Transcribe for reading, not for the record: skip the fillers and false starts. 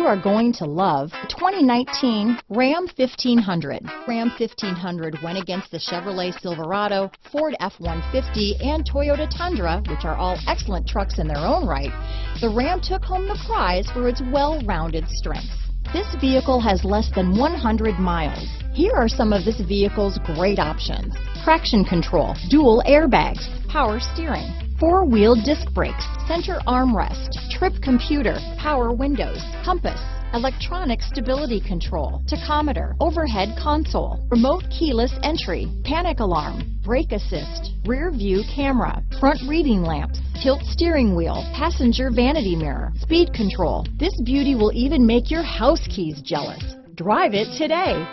are going to love the 2019 Ram 1500. Ram 1500 went against the Chevrolet Silverado, Ford F-150, and Toyota Tundra, which are all excellent trucks in their own right. The Ram took home the prize for its well-rounded strengths. This vehicle has less than 100 miles. Here are some of this vehicle's great options: traction control, dual airbags, power steering, four-wheel disc brakes, center armrest, trip computer, power windows, compass, electronic stability control, tachometer, overhead console, remote keyless entry, panic alarm, brake assist, rear view camera, front reading lamps, tilt steering wheel, passenger vanity mirror, speed control. This beauty will even make your house keys jealous. Drive it today.